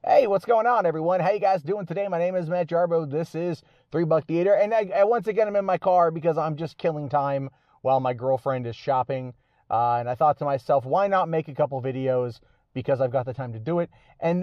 Hey, what's going on, everyone? How you guys doing today? My name is Matt Jarbo. This is $3 Theater, and I once again I'm in my car because I'm just killing time while my girlfriend is shopping. And I thought to myself, why not make a couple videos because I've got the time to do it. And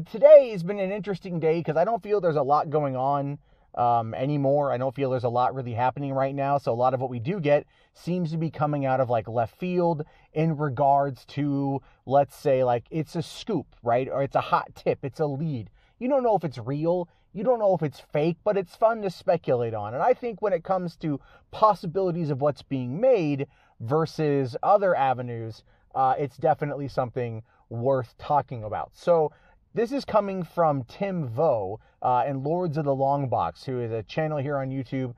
today has been an interesting day because I don't feel there's a lot going on anymore. I don't feel there's a lot really happening right now. So a lot of what we do get seems to be coming out of like left field in regards to, let's say, like it's a scoop, right? Or it's a hot tip, it's a lead. You don't know if it's real, you don't know if it's fake, but it's fun to speculate on. And I think when it comes to possibilities of what's being made versus other avenues, it's definitely something worth talking about. So this is coming from Tim Vo and Lords of the Long Box, who is a channel here on YouTube.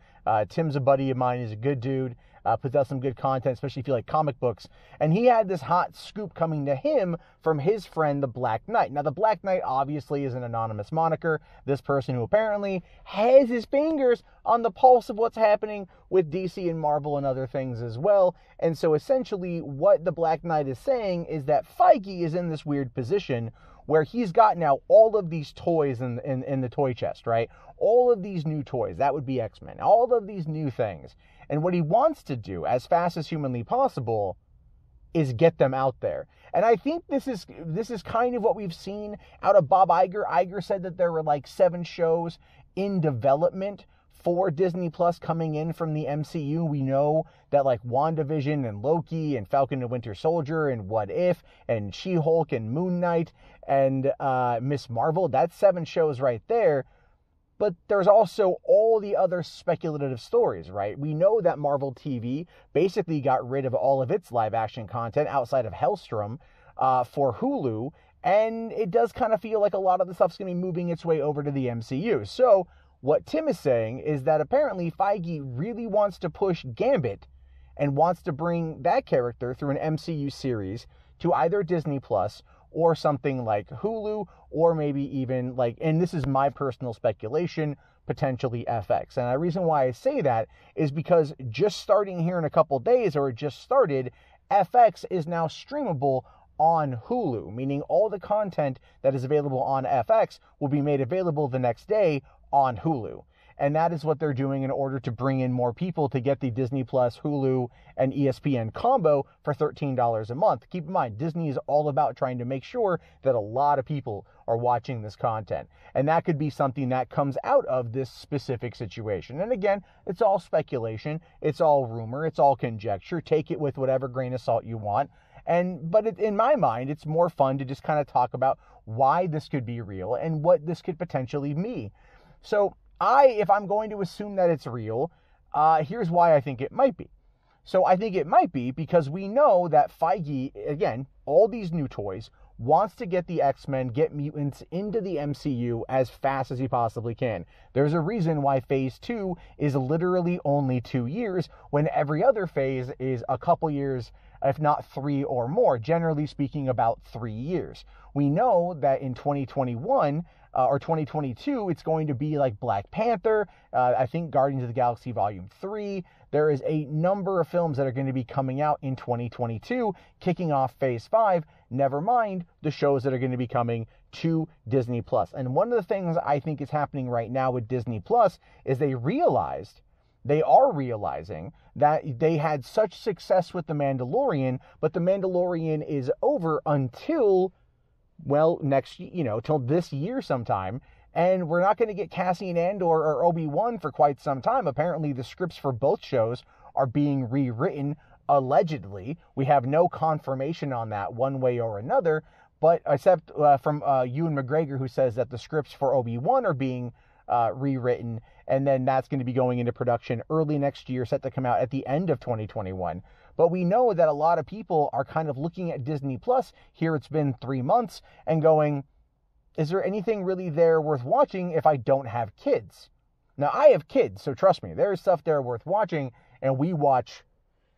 Tim's a buddy of mine. He's a good dude. Puts out some good content, especially if you like comic books. And he had this hot scoop coming to him from his friend, the Black Knight. Now, the Black Knight obviously is an anonymous moniker. This person who apparently has his fingers on the pulse of what's happening with DC and Marvel and other things as well. And so essentially what the Black Knight is saying is that Feige is in this weird position where he's got now all of these toys in the toy chest, right? All of these new toys, that would be X-Men, all of these new things. And what he wants to do, as fast as humanly possible, is get them out there. And I think this is kind of what we've seen out of Bob Iger. Iger said that there were like 7 shows in development for Disney Plus coming in from the MCU. We know that like WandaVision and Loki and Falcon and Winter Soldier and What If and She-Hulk and Moon Knight and Miss Marvel, that's 7 shows right there. But there's also all the other speculative stories, right? We know that Marvel TV basically got rid of all of its live action content outside of Hellstrom for Hulu. And it does kind of feel like a lot of the stuff's going to be moving its way over to the MCU. So what Tim is saying is that apparently Feige really wants to push Gambit and wants to bring that character through an MCU series to either Disney Plus or something like Hulu, or maybe even like, and this is my personal speculation, potentially FX. And the reason why I say that is because just starting here in a couple days, or it just started, FX is now streamable on Hulu, meaning all the content that is available on FX will be made available the next day on Hulu. And that is what they're doing in order to bring in more people to get the Disney Plus, Hulu, and ESPN combo for $13 a month. Keep in mind, Disney is all about trying to make sure that a lot of people are watching this content. And that could be something that comes out of this specific situation. And again, it's all speculation, it's all rumor, it's all conjecture. Take it with whatever grain of salt you want. But in my mind, it's more fun to just kind of talk about why this could be real and what this could potentially mean. So if I'm going to assume that it's real, here's why I think it might be. So I think it might be because we know that Feige, again, all these new toys, wants to get the X-Men, get mutants into the MCU as fast as he possibly can. There's a reason why Phase 2 is literally only 2 years, when every other phase is a couple years, if not 3 or more, generally speaking about 3 years. We know that in 2021, or 2022, it's going to be like Black Panther, I think Guardians of the Galaxy Volume 3. There is a number of films that are going to be coming out in 2022, kicking off Phase 5, never mind the shows that are going to be coming to Disney Plus. And one of the things I think is happening right now with Disney Plus is they are realizing that they had such success with The Mandalorian, but The Mandalorian is over until, well, till this year sometime, and we're not going to get Cassian Andor or Obi-Wan for quite some time. Apparently, the scripts for both shows are being rewritten, allegedly. We have no confirmation on that one way or another, but except from Ewan McGregor, who says that the scripts for Obi-Wan are being rewritten, and then that's going to be going into production early next year, set to come out at the end of 2021. But we know that a lot of people are kind of looking at Disney Plus, here it's been 3 months, and going, is there anything really there worth watching if I don't have kids? Now, I have kids, so trust me, there's stuff there worth watching, and we watch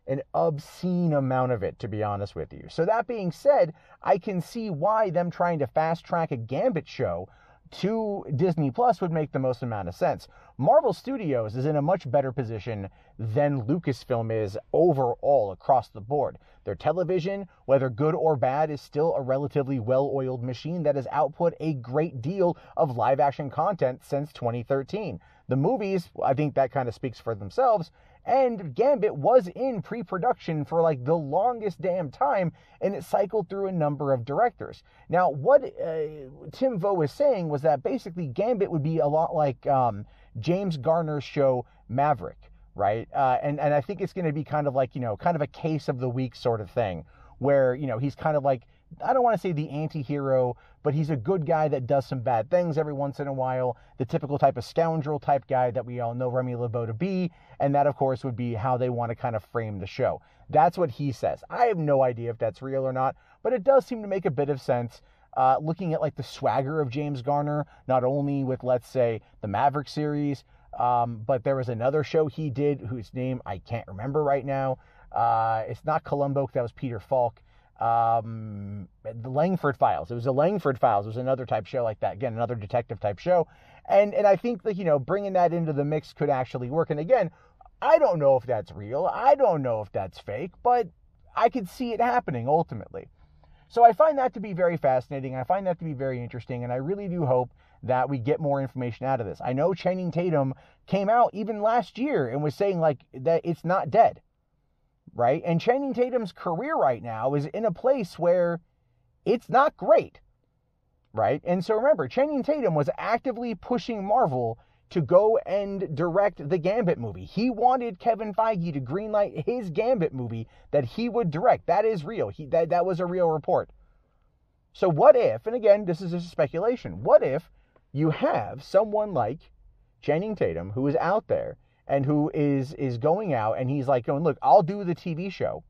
an obscene amount of it, to be honest with you. So that being said, I can see why them trying to fast track a Gambit show to Disney Plus would make the most amount of sense. Marvel Studios is in a much better position than Lucasfilm is overall across the board. Their television, whether good or bad, is still a relatively well-oiled machine that has output a great deal of live-action content since 2013. The movies, I think that kind of speaks for themselves, and Gambit was in pre-production for like the longest damn time, and it cycled through a number of directors. Now, what Tim Vo was saying was that basically Gambit would be a lot like James Garner's show Maverick, right? And I think it's going to be kind of like, kind of a case of the week sort of thing, where, he's kind of like, I don't want to say the anti-hero, but he's a good guy that does some bad things every once in a while, the typical type of scoundrel type guy that we all know Remy LeBeau to be, and that, of course, would be how they want to kind of frame the show. That's what he says. I have no idea if that's real or not, but it does seem to make a bit of sense, looking at, like, the swagger of James Garner, not only with, let's say, the Maverick series, but there was another show he did whose name I can't remember right now. It's not Columbo, that was Peter Falk. The Langford Files. It was the Langford Files. It was another type show like that. Again, another detective type show. And I think that, bringing that into the mix could actually work. And again, I don't know if that's real. I don't know if that's fake, but I could see it happening ultimately. So I find that to be very fascinating. I find that to be very interesting. And I really do hope that we get more information out of this. I know Channing Tatum came out even last year and was saying like that it's not dead. Right? And Channing Tatum's career right now is in a place where it's not great. Right? And so remember, Channing Tatum was actively pushing Marvel to go and direct the Gambit movie. He wanted Kevin Feige to greenlight his Gambit movie that he would direct. That is real. That was a real report. So what if, and again, this is just speculation, what if you have someone like Channing Tatum who is out there and who is going out and he's like going, look, I'll do the TV show.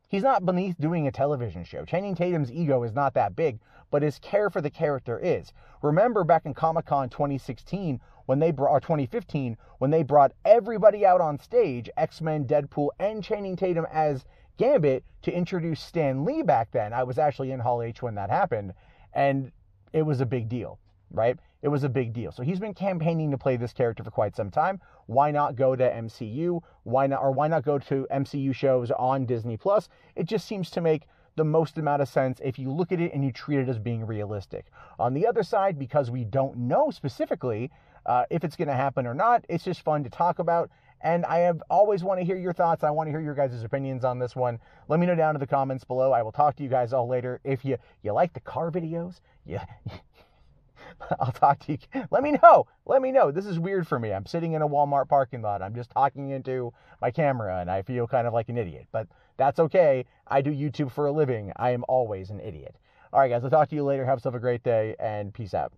He's not beneath doing a television show. Channing Tatum's ego is not that big, but his care for the character is. Remember back in Comic-Con 2016, or 2015, when they brought everybody out on stage, X-Men, Deadpool, and Channing Tatum as Gambit to introduce Stan Lee back then. I was actually in Hall H when that happened, and it was a big deal, right? It was a big deal. So he's been campaigning to play this character for quite some time. Why not go to MCU? Why not go to MCU shows on Disney Plus? It just seems to make the most amount of sense if you look at it and you treat it as being realistic. On the other side, because we don't know specifically if it's going to happen or not, it's just fun to talk about. And I have always want to hear your thoughts. I want to hear your guys' opinions on this one. Let me know down in the comments below. I will talk to you guys all later. If you like the car videos, I'll talk to you. Let me know. This is weird for me. I'm sitting in a Walmart parking lot. I'm just talking into my camera and I feel kind of like an idiot, but that's okay. I do YouTube for a living. I am always an idiot. All right, guys, I'll talk to you later. Have yourself a great day and peace out.